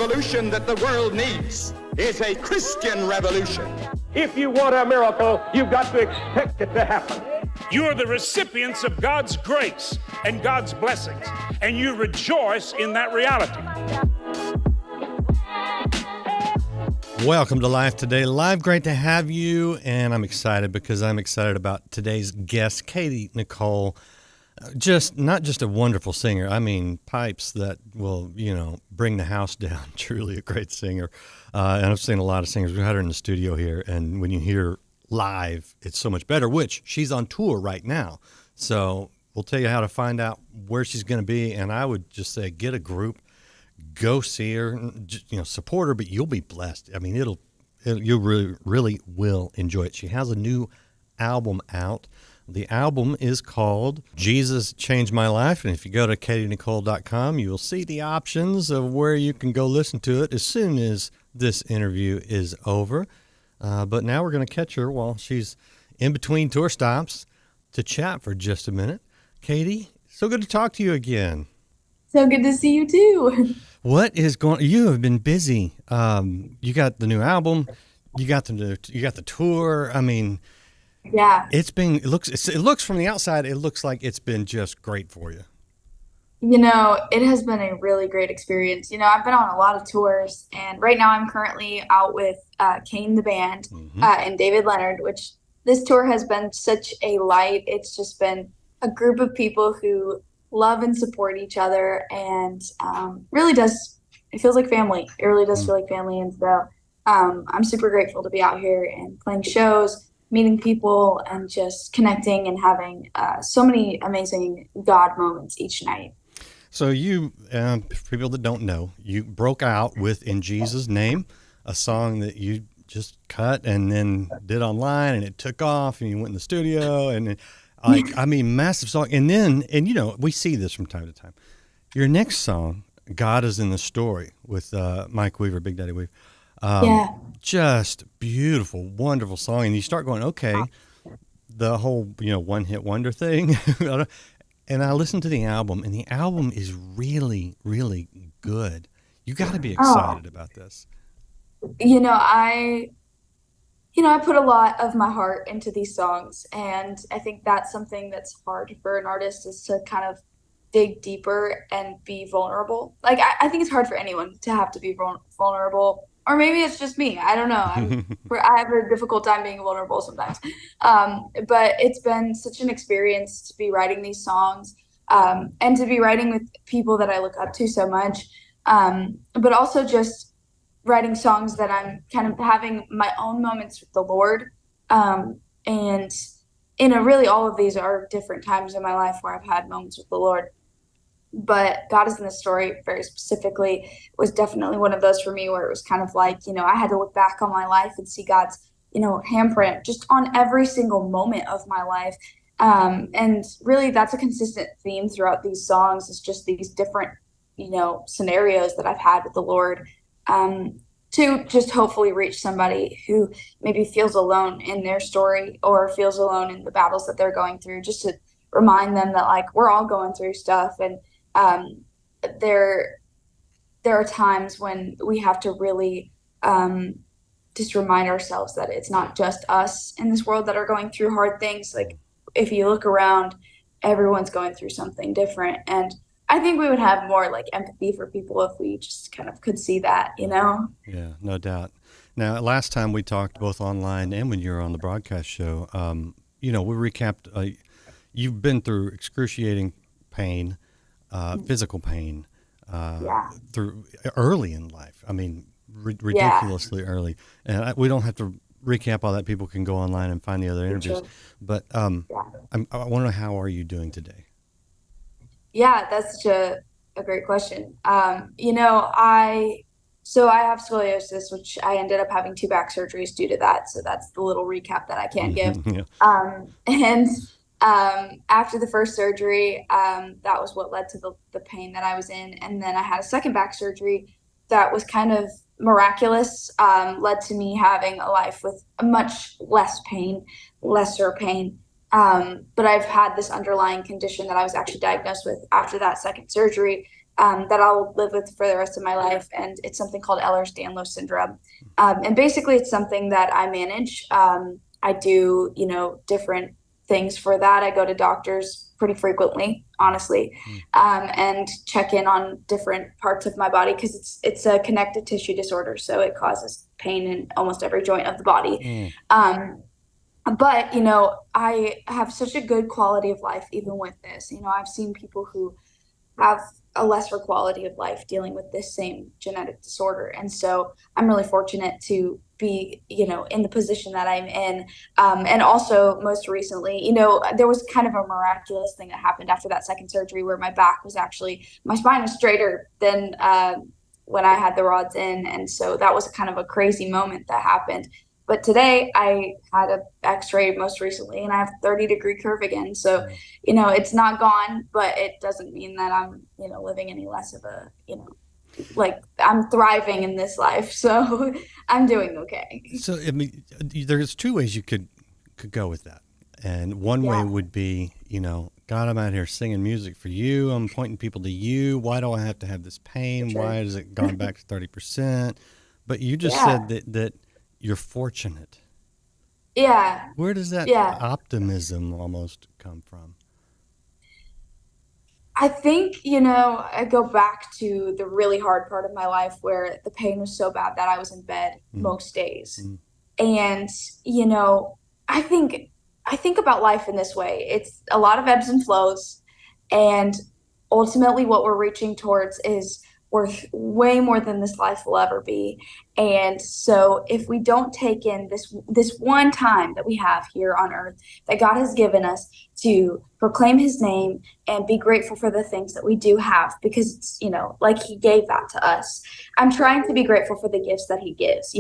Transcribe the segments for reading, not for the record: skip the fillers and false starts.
revolution that the world needs is a Christian revolution. If you want a miracle, you've got to expect it to happen. You are the recipients of God's grace and God's blessings, and you rejoice in that reality. Welcome to Life Today Live. Great to have you, and I'm excited because I'm excited about today's guest, Katy, Nichole. Not just a wonderful singer. I mean, pipes that will, bring the house down. Truly a great singer. And I've seen a lot of singers. We had her in the studio here, and when you hear live, it's so much better, which she's on tour right now. So we'll tell you how to find out where she's going to be, and I would just say get a group, go see her, support her, but you'll be blessed. I mean, you really will enjoy it. She has a new album out. The album is called Jesus Changed My Life, and if you go to katynichole.com, you will see the options of where you can go listen to it as soon as this interview is over. But now we're going to catch her while she's in between tour stops to chat for just a minute. Katy, so good to talk to you again. So good to see you too. What is going? You have been busy. You got the new album. You got the tour. I mean, yeah. It looks from the outside. It looks like it's been just great for you. It has been a really great experience. I've been on a lot of tours, and right now I'm currently out with Katy the band and David Leonard, which this tour has been such a light. It's just been a group of people who love and support each other, and it feels like family. It really does feel like family, and so I'm super grateful to be out here and playing shows, meeting people, and just connecting and having so many amazing God moments each night. So you, for people that don't know, you broke out with In Jesus' Name, a song that you just cut and then did online, and it took off, and you went in the studio, and massive song. And we see this from time to time. Your next song, God Is in the Story, with Mike Weaver, Big Daddy Weaver. Just beautiful, wonderful song. And you start going, okay, the whole, one-hit wonder thing. And I listened to the album, and the album is really, really good. You got to be excited about this. I put a lot of my heart into these songs, and I think that's something that's hard for an artist, is to kind of dig deeper and be vulnerable. Like, I think it's hard for anyone to have to be vulnerable, or maybe it's just me. I don't know. I have a difficult time being vulnerable sometimes. But it's been such an experience to be writing these songs, and to be writing with people that I look up to so much, but also just writing songs that I'm kind of having my own moments with the Lord. And really all of these are different times in my life where I've had moments with the Lord. But God Is in the Story, very specifically, was definitely one of those for me, where it was kind of like, I had to look back on my life and see God's, handprint just on every single moment of my life. And really that's a consistent theme throughout these songs, is just these different, scenarios that I've had with the Lord, to just hopefully reach somebody who maybe feels alone in their story, or feels alone in the battles that they're going through, just to remind them that, like, we're all going through stuff. And there are times when we have to really just remind ourselves that it's not just us in this world that are going through hard things. Like, if you look around, everyone's going through something different. And I think we would have more like empathy for people if we just kind of could see that, Yeah, no doubt. Now, last time we talked both online and when you were on the broadcast show, we recapped, you've been through excruciating pain, physical pain, through early in life. I mean, ridiculously early. And we don't have to recap all that. People can go online and find the other interviews. Sure. But I want to know, how are you doing today? Yeah, that's such a great question. I have scoliosis, which I ended up having 2 back surgeries due to that. So that's the little recap that I can give. After the first surgery, that was what led to the pain that I was in. And then I had a second back surgery that was kind of miraculous, led to me having a life with a much lesser pain. But I've had this underlying condition that I was actually diagnosed with after that second surgery that I'll live with for the rest of my life. And it's something called Ehlers-Danlos syndrome. And basically, it's something that I manage. I do, different things for that. I go to doctors pretty frequently, honestly, and check in on different parts of my body because it's a connective tissue disorder. So it causes pain in almost every joint of the body. But, I have such a good quality of life even with this. I've seen people who have a lesser quality of life dealing with this same genetic disorder. And so I'm really fortunate to be, in the position that I'm in. And also most recently, there was kind of a miraculous thing that happened after that second surgery where my spine was straighter than when I had the rods in. And so that was kind of a crazy moment that happened. But today I had an x-ray most recently and I have 30-degree curve again. So, it's not gone, but it doesn't mean that I'm, living any less of a, like I'm thriving in this life. So I'm doing okay. So, there's two ways you could go with that. And one way would be, God, I'm out here singing music for you. I'm pointing people to you. Why do I have to have this pain? Sure. Why has it gone back to 30%? But you just said that you're fortunate. Yeah. Where does that optimism almost come from? I think, I go back to the really hard part of my life where the pain was so bad that I was in bed most days. And, I think about life in this way. It's a lot of ebbs and flows. And ultimately what we're reaching towards is worth way more than this life will ever be. And so if we don't take in this one time that we have here on earth that God has given us to proclaim his name and be grateful for the things that we do have, because it's, like he gave that to us. I'm trying to be grateful for the gifts that he gives,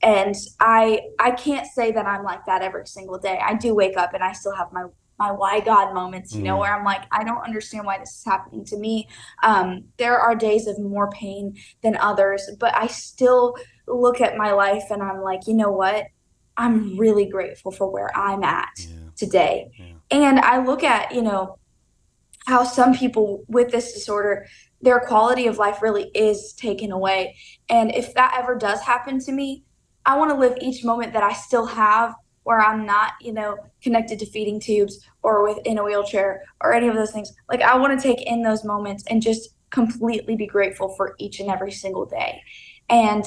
and I can't say that I'm like that every single day. I do wake up and I still have my why God moments, where I'm like, I don't understand why this is happening to me. There are days of more pain than others, but I still look at my life and I'm like, you know what? I'm really grateful for where I'm at today. Yeah. And I look at, how some people with this disorder, their quality of life really is taken away. And if that ever does happen to me, I want to live each moment that I still have where I'm not, connected to feeding tubes or in a wheelchair or any of those things. Like I want to take in those moments and just completely be grateful for each and every single day. And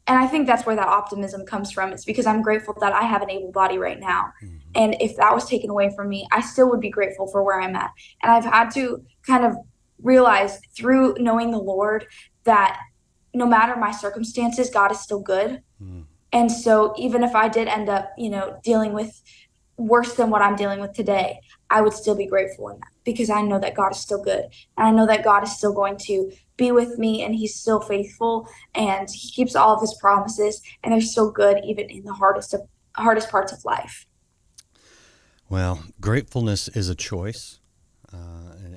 I think that's where that optimism comes from. It's because I'm grateful that I have an able body right now. And if that was taken away from me, I still would be grateful for where I'm at. And I've had to kind of realize through knowing the Lord that no matter my circumstances, God is still good. And so even if I did end up, dealing with worse than what I'm dealing with today, I would still be grateful in that because I know that God is still good. And I know that God is still going to be with me and he's still faithful and he keeps all of his promises and they're still good even in the hardest parts of life. Well, gratefulness is a choice,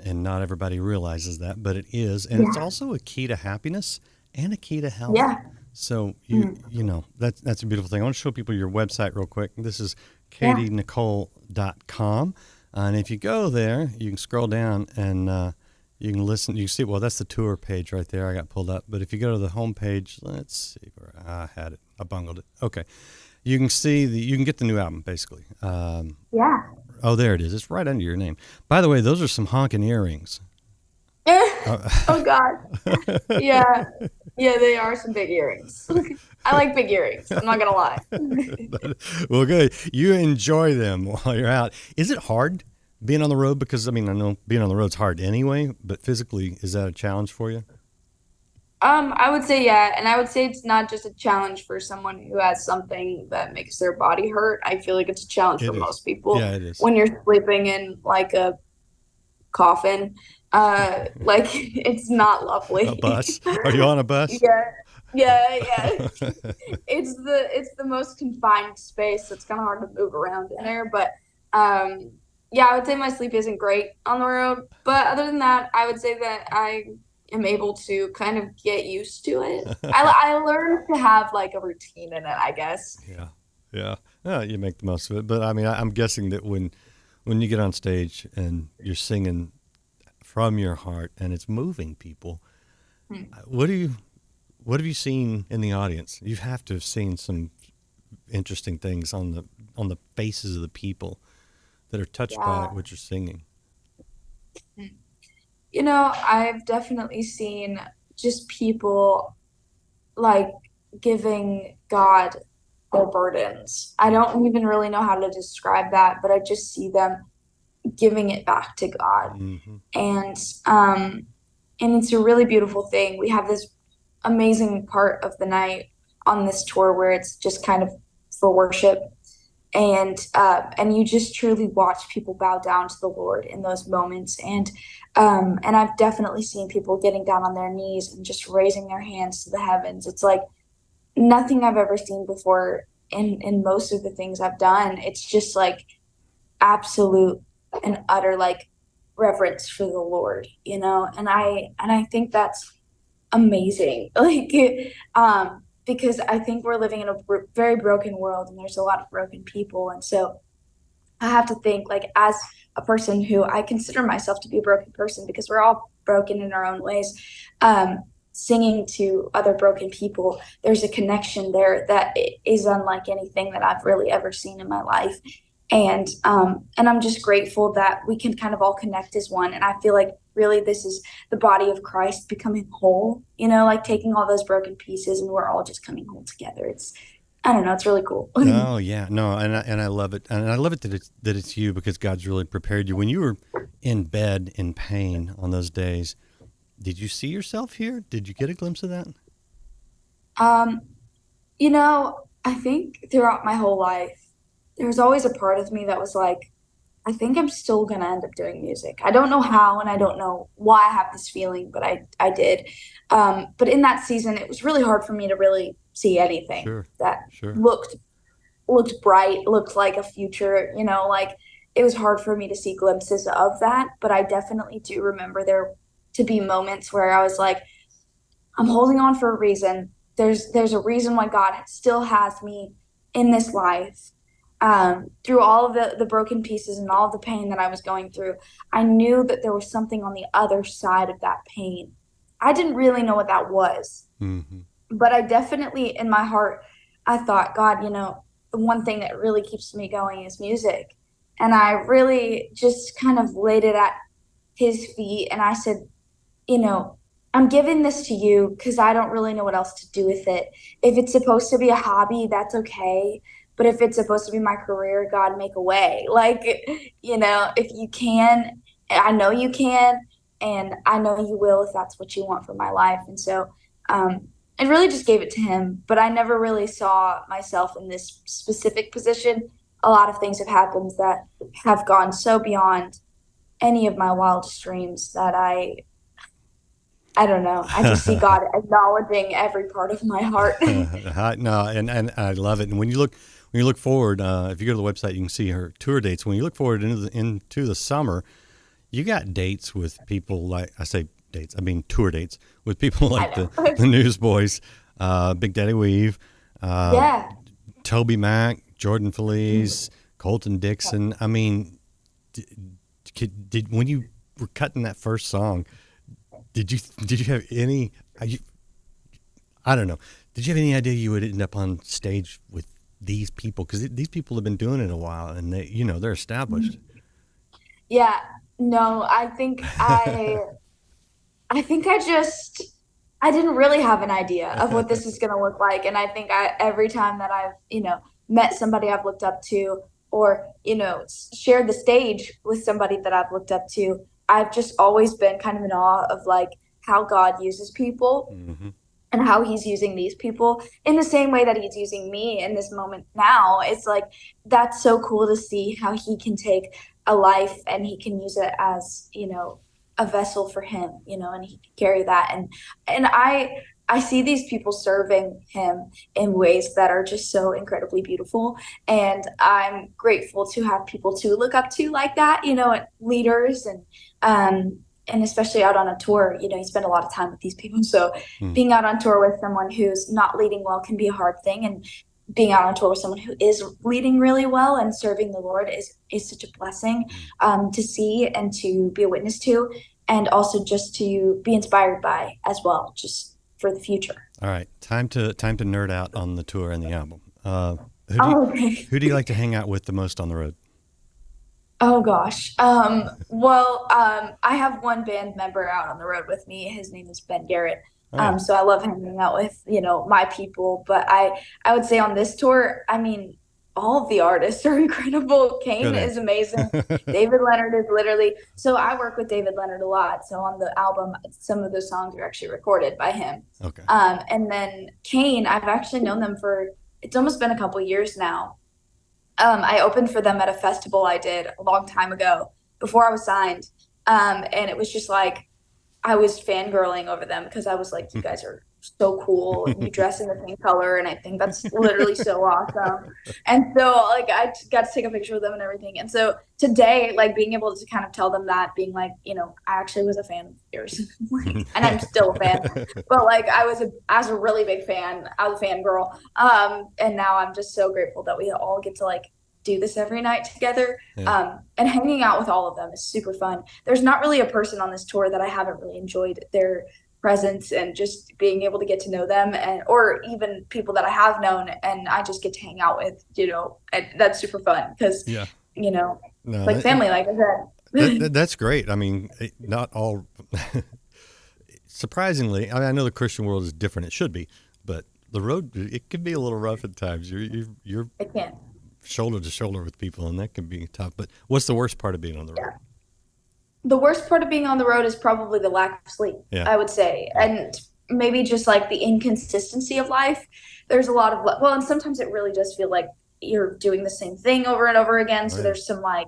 and not everybody realizes that, but it is. And it's also a key to happiness and a key to health. Yeah. So, that's a beautiful thing. I want to show people your website real quick. This is katynichole.com. And if you go there, you can scroll down and you can listen. You can see, well, that's the tour page right there. I got pulled up. But if you go to the home page, let's see where I had it. I bungled it. Okay. You can see you can get the new album, basically. Oh, there it is. It's right under your name. By the way, those are some honking earrings. Oh, God. Yeah. Yeah, they are some big earrings. I like big earrings. I'm not going to lie. Well, good. You enjoy them while you're out. Is it hard being on the road? Because, I know being on the road's hard anyway, but physically, is that a challenge for you? I would say, yeah. And I would say it's not just a challenge for someone who has something that makes their body hurt. I feel like it's a challenge for most people. Yeah, it is. When you're sleeping in like a coffin, it's not lovely. A bus? Are you on a bus? Yeah. It's the most confined space. So it's kind of hard to move around in there. But, I would say my sleep isn't great on the road. But other than that, I would say that I am able to kind of get used to it. I learned to have like a routine in it, I guess. Yeah. You make the most of it. But I'm guessing that when you get on stage and you're singing from your heart, and it's moving people. Hmm. What have you seen in the audience? You have to have seen some interesting things on the faces of the people that are touched by Yeah. what you're singing. I've definitely seen just people like giving God their burdens. I don't even really know how to describe that, but I just see them giving it back to God. Mm-hmm. And um and it's a really beautiful thing. We have this amazing part of the night on this tour where it's just kind of for worship, and you just truly watch people bow down to the Lord in those moments. And I've definitely seen people getting down on their knees and just raising their hands to the heavens. It's like nothing I've ever seen before in most of the things I've done. It's just like absolute and utter like reverence for the Lord, and I think that's amazing. Because I think we're living in a very broken world, and there's a lot of broken people. And so I have to think, like, as a person who I consider myself to be a broken person, because we're all broken in our own ways, singing to other broken people, there's a connection there that is unlike anything that I've really ever seen in my life. And I'm just grateful that we can kind of all connect as one. And I feel like really this is the body of Christ becoming whole, like taking all those broken pieces and we're all just coming whole together. I don't know, it's really cool. Oh yeah, no, and I love it, and I love it that it's you, because God's really prepared you. When you were in bed in pain on those days, did you see yourself here? Did you get a glimpse of that? Um, I think throughout my whole life, there was always a part of me that was like, I think I'm still gonna end up doing music. I don't know how, and I don't know why I have this feeling, but I did. But in that season, it was really hard for me to really see anything Sure, that sure. looked bright, looked like a future. Like it was hard for me to see glimpses of that. But I definitely do remember there to be moments where I was like, I'm holding on for a reason. There's a reason why God still has me in this life. Through all of the broken pieces and all of the pain that I was going through, I knew that there was something on the other side of that pain. I didn't really know what that was, Mm-hmm. but I definitely, in my heart, I thought, God, the one thing that really keeps me going is music. And I really just kind of laid it at his feet. And I said, you know, I'm giving this to you because I don't really know what else to do with it. If it's supposed to be a hobby, that's okay. But if it's supposed to be my career, God, make a way. Like, if you can, I know you can, and I know you will if that's what you want for my life. And so I really just gave it to him, but I never really saw myself in this specific position. A lot of things have happened that have gone so beyond any of my wildest dreams that I don't know. I just see God acknowledging every part of my heart. No, and I love it. And when you look forward, if you go to the website, you can see her tour dates. When you look forward into the summer, you got dates with people like, I say dates, I mean tour dates with people like the Newsboys, Big Daddy Weave, Yeah. Toby Mac, Jordan Feliz, Colton Dixon. I mean, did when you were cutting that first song, did you have any? I don't know. Did you have any idea you would end up on stage with these people? Because these people have been doing it a while, and they're established. Yeah. No, I didn't really have an idea of what this is going to look like. And I think every time that I've, met somebody I've looked up to, or, shared the stage with somebody that I've looked up to, I've just always been kind of in awe of like how God uses people. Mm-hmm. And how he's using these people in the same way that he's using me in this moment now. It's like, that's so cool to see how he can take a life and he can use it as, a vessel for him, and he can carry that. And I see these people serving him in ways that are just so incredibly beautiful. And I'm grateful to have people to look up to like that, leaders and especially out on a tour, you spend a lot of time with these people. So being out on tour with someone who's not leading well can be a hard thing. And being out on tour with someone who is leading really well and serving the Lord is such a blessing to see and to be a witness to. and also just to be inspired by as well, just for the future. All right, time to nerd out on the tour and the album. Okay. Who do you like to hang out with the most on the road? Oh gosh. I have one band member out on the road with me. His name is Ben Garrett. Oh, yeah. So I love hanging out with, my people. But I would say on this tour, I mean, all of the artists are incredible. Kane Good is amazing. David Leonard is literally, so I work with David Leonard a lot. So on the album, some of the songs are actually recorded by him. Okay. And then Kane, I've actually known them it's almost been a couple years now. I opened for them at a festival I did a long time ago before I was signed. And it was just like, I was fangirling over them because I was like, you guys are so cool. And you dress in the same color. And I think that's literally so awesome. And so like, I got to take a picture with them and everything. And so today, like being able to kind of tell them that, being like, I actually was a fan of yours. And I'm still a fan, but like I was a really big fan. I was a fangirl. And now I'm just so grateful that we all get to like do this every night together. Yeah. And hanging out with all of them is super fun. There's not really a person on this tour that I haven't really enjoyed their presence and just being able to get to know them, or even people that I have known and I just get to hang out with, and that's super fun because, No, like family, like I said. That's great. I mean, not all, surprisingly, I know the Christian world is different. It should be, but the road, it can be a little rough at times. You're It can. shoulder to shoulder with people, and that can be tough. But what's the worst part of being on the road? Yeah. The worst part of being on the road is probably the lack of sleep, I would say. And maybe just like the inconsistency of life. There's a lot of, and sometimes it really does feel like you're doing the same thing over and over again. So there's some like,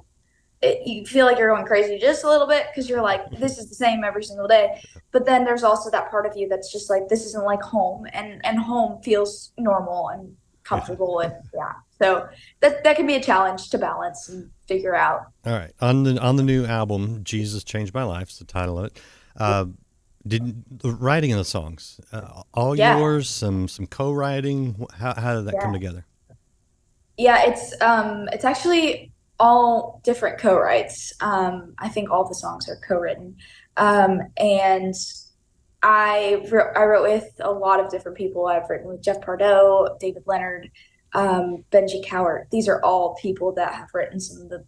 you feel like you're going crazy just a little bit because you're like, this is the same every single day. But then there's also that part of you that's just like, this isn't like home, and home feels normal and comfortable. And so that can be a challenge to balance and figure out. All right, on the new album, Jesus Changed My Life is the title of it. Did the writing of the songs all yours? Some co-writing? How did that come together? Yeah, it's actually all different co-writes. I think all the songs are co-written, and I wrote with a lot of different people. I've written with Jeff Pardo, David Leonard, Benji Cowart. These are all people that have written some of the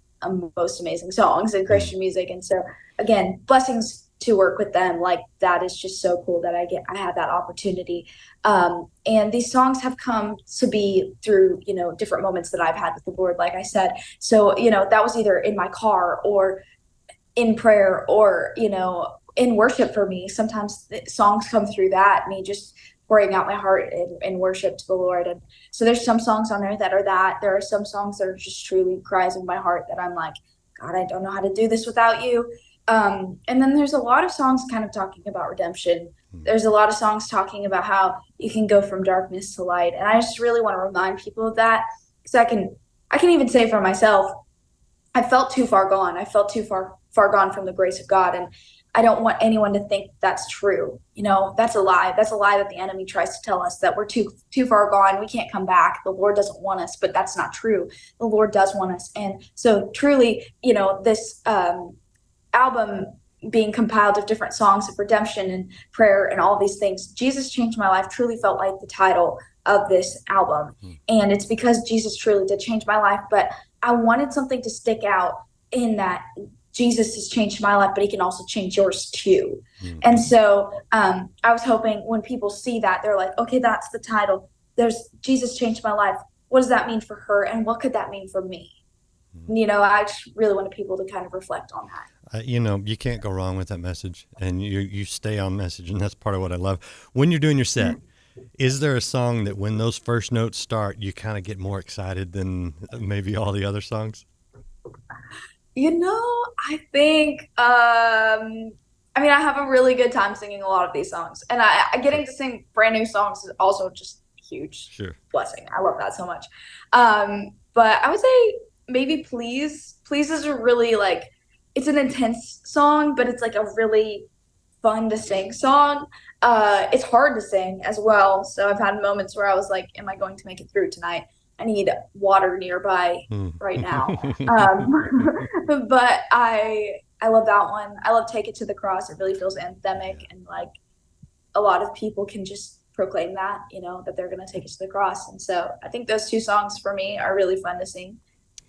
most amazing songs in Christian music. And so again, blessings to work with them. Like that is just so cool that I had that opportunity. And these songs have come to be through, different moments that I've had with the Lord, like I said. So, that was either in my car or in prayer or, in worship for me. Sometimes songs come through that, me just pouring out my heart in worship to the Lord. And so there's some songs on there that are that. There are some songs that are just truly cries of my heart that I'm like, God, I don't know how to do this without you. And then there's a lot of songs kind of talking about redemption. There's a lot of songs talking about how you can go from darkness to light. And I just really want to remind people of that, because I can even say for myself, I felt too far gone. I felt too far gone from the grace of God. And I don't want anyone to think that's true. That's a lie. That's a lie that the enemy tries to tell us, that we're too far gone. We can't come back. The Lord doesn't want us, but that's not true. The Lord does want us. And so truly, this album being compiled of different songs of redemption and prayer and all these things, Jesus Changed My Life truly felt like the title of this album. And it's because Jesus truly did change my life, but I wanted something to stick out in that Jesus has changed my life, but he can also change yours too. And so I was hoping when people see that, they're like, okay, that's the title. There's Jesus Changed My Life. What does that mean for her? And what could that mean for me? I just really wanted people to kind of reflect on that. You can't go wrong with that message, and you stay on message, and that's part of what I love. When you're doing your set, is there a song that when those first notes start, you kind of get more excited than maybe all the other songs? I think, I have a really good time singing a lot of these songs, and I getting to sing brand new songs is also just a huge blessing. I love that so much. But I would say maybe Please is a really it's an intense song, but it's like a really fun to sing song. It's hard to sing as well. So I've had moments where I was like, am I going to make it through tonight? I need water nearby right now. But I I love that one. I love Take It to the Cross. It really feels anthemic, and like a lot of people can just proclaim that, that they're going to take it to the cross. And so I think those two songs for me are really fun to sing.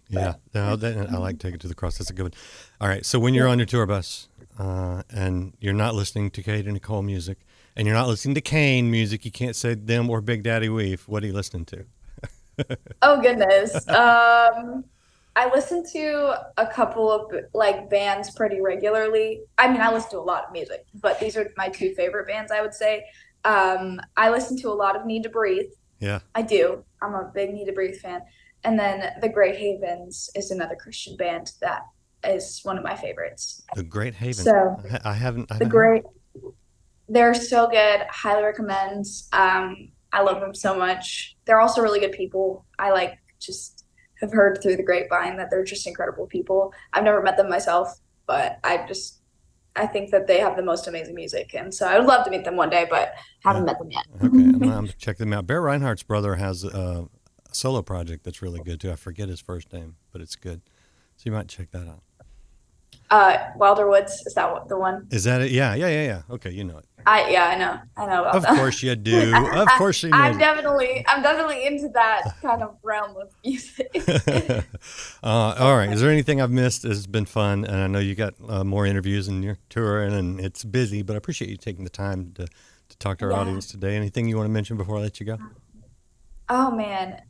Yeah, no, I like Take It to the Cross. That's a good one. All right, so when you're on your tour bus and you're not listening to Katy Nichole music and you're not listening to Kane music, you can't say them or Big Daddy Weave. What are you listening to? Oh goodness. I listen to a couple of like bands pretty regularly. I mean, I listen to a lot of music, but these are my two favorite bands, I would say. I listen to a lot of Need to Breathe. Yeah. I do. I'm a big Need to Breathe fan. And then The Great Havens is another Christian band that is one of my favorites. The Great Havens. So I haven't. They're so good. Highly recommend. I love them so much. They're also really good people. I just have heard through the grapevine that they're just incredible people. I've never met them myself, but I think that they have the most amazing music. And so I would love to meet them one day, but haven't met them yet. Okay, I'm going to check them out. Bear Reinhardt's brother has a solo project that's really good too. I forget his first name, but it's good. So you might check that out. Wilder Woods, is that the one? Is that it? Yeah. Okay, you know it. I know about that. Of course you do. Of course you know. I'm definitely into that kind of realm of music. All right. Is there anything I've missed? It's been fun, and I know you got more interviews and you're touring, and it's busy. But I appreciate you taking the time to talk to our audience today. Anything you want to mention before I let you go? Oh man,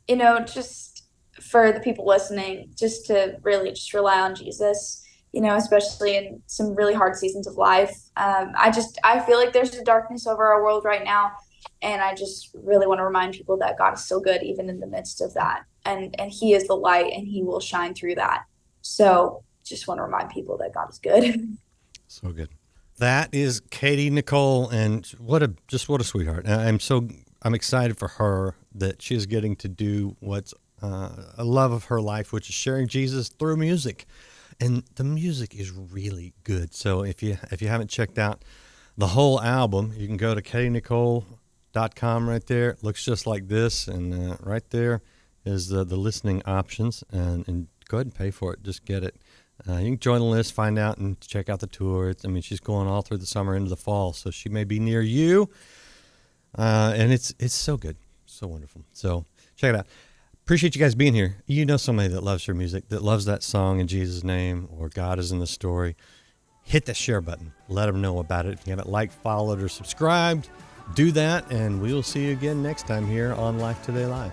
just for the people listening, just to really just rely on Jesus, especially in some really hard seasons of life. I feel like there's a darkness over our world right now. And I just really want to remind people that God is still good, even in the midst of that. And he is the light, and he will shine through that. So just want to remind people that God is good. So good. That is Katy Nichole, and what a sweetheart. I'm excited for her that she is getting to do what's a love of her life, which is sharing Jesus through music. And the music is really good. So if you haven't checked out the whole album, you can go to katynichole.com right there. It looks just like this, and right there is the listening options, and go ahead and pay for it. Just get it. You can join the list, find out, and check out the tour. She's going all through the summer into the fall, so she may be near you. And it's so good, so wonderful. So check it out. Appreciate you guys being here. You know somebody that loves her music, that loves that song In Jesus' Name or God is in the Story. Hit that share button. Let them know about it. If you haven't liked, followed, or subscribed, do that, and we will see you again next time here on Life Today Live.